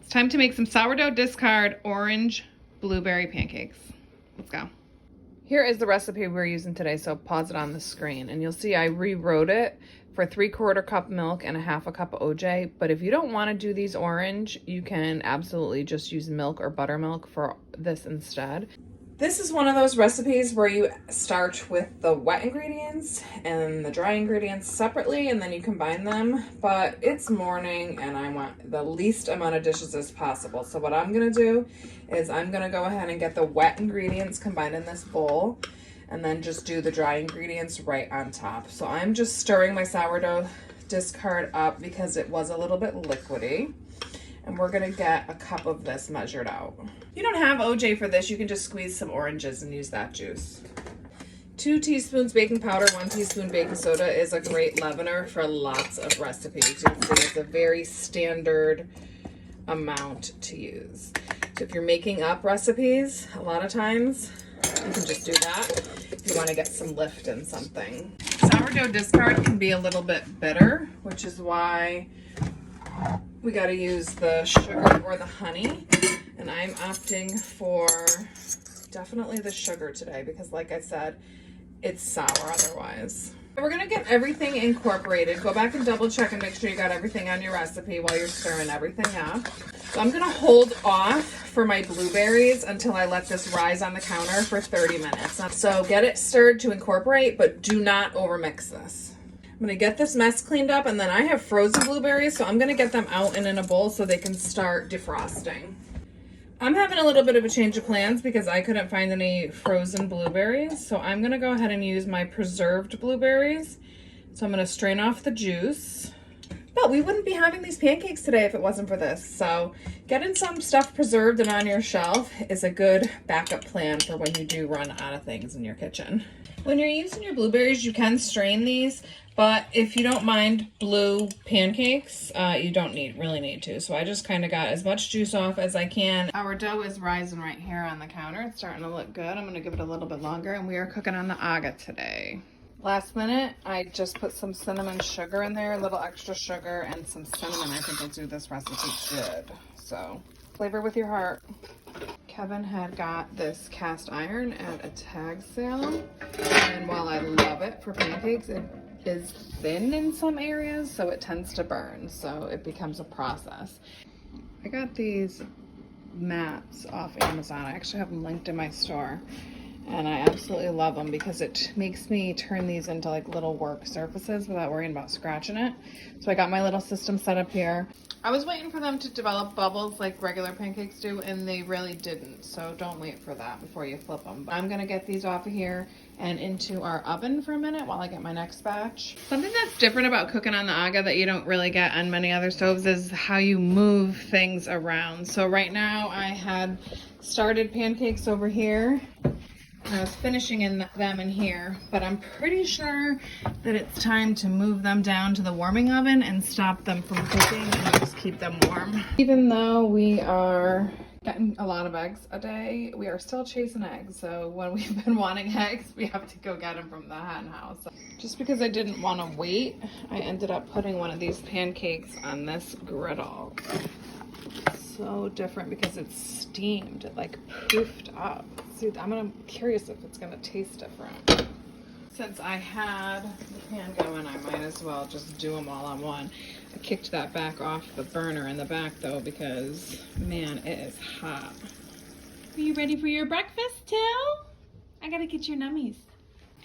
It's time to make some sourdough discard orange blueberry pancakes. Let's go. Here is the recipe we're using today, so pause it on the screen and you'll see I rewrote it for 3/4 cup milk and 1/2 cup of OJ. But if you don't want to do these orange, you can absolutely just use milk or buttermilk for this instead. This is one of those recipes where you start with the wet ingredients and the dry ingredients separately and then you combine them, but it's morning and I want the least amount of dishes as possible. So what I'm gonna do is I'm gonna go ahead and get the wet ingredients combined in this bowl and then just do the dry ingredients right on top. So I'm just stirring my sourdough discard up because it was a little bit liquidy. And we're gonna get a cup of this measured out. If you don't have OJ for this, you can just squeeze some oranges and use that juice. 2 teaspoons baking powder, 1 teaspoon baking soda is a great leavener for lots of recipes. You'll see it's a very standard amount to use. So if you're making up recipes, a lot of times you can just do that if you wanna get some lift in something. Sourdough discard can be a little bit bitter, which is why we got to use the sugar or the honey, and I'm opting for definitely the sugar today because like I said, it's sour otherwise. We're going to get everything incorporated. Go back and double check and make sure you got everything on your recipe while you're stirring everything up. So I'm going to hold off for my blueberries until I let this rise on the counter for 30 minutes. So get it stirred to incorporate, but do not overmix this. I'm gonna get this mess cleaned up, and then I have frozen blueberries, so I'm gonna get them out and in a bowl so they can start defrosting. I'm having a little bit of a change of plans because I couldn't find any frozen blueberries, so I'm gonna go ahead and use my preserved blueberries. So I'm gonna strain off the juice. But we wouldn't be having these pancakes today if it wasn't for this. So getting some stuff preserved and on your shelf is a good backup plan for when you do run out of things in your kitchen. When you're using your blueberries, you can strain these, but if you don't mind blue pancakes, you don't really need to. So I just kind of got as much juice off as I can. Our dough is rising right here on the counter. It's starting to look good. I'm gonna give it a little bit longer, and we are cooking on the aga today. Last minute, I just put some cinnamon sugar in there, a little extra sugar and some cinnamon. I think will do this recipe good. So flavor with your heart. Kevin had got this cast iron at a tag sale, and while I love it for pancakes, it is thin in some areas, so it tends to burn, so it becomes a process. I got these mats off Amazon. I actually have them linked in my store, and I absolutely love them because it makes me turn these into like little work surfaces without worrying about scratching it. So I got my little system set up here. I was waiting for them to develop bubbles like regular pancakes do, and they really didn't. So don't wait for that before you flip them. But I'm gonna get these off of here and into our oven for a minute while I get my next batch. Something that's different about cooking on the aga that you don't really get on many other stoves is how you move things around. So right now I had started pancakes over here. I was finishing them in here, but I'm pretty sure that it's time to move them down to the warming oven and stop them from cooking and just keep them warm. Even though we are getting a lot of eggs a day, we are still chasing eggs. So when we've been wanting eggs, we have to go get them from the hen house. Just because I didn't want to wait, I ended up putting one of these pancakes on this griddle. So different because it's steamed. It like poofed up. See, I'm curious if it's gonna taste different. Since I had the pan going, I might as well just do them all on one. I kicked that back off the burner in the back though because man, it is hot. Are you ready for your breakfast too? I gotta get your nummies.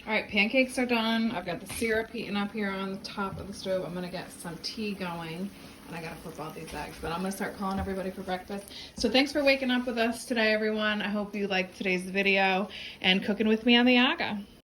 All right, pancakes are done. I've got the syrup heating up here on the top of the stove. I'm gonna get some tea going. And I gotta flip all these eggs, but I'm gonna start calling everybody for breakfast. So thanks for waking up with us today, everyone. I hope you liked today's video and cooking with me on the aga.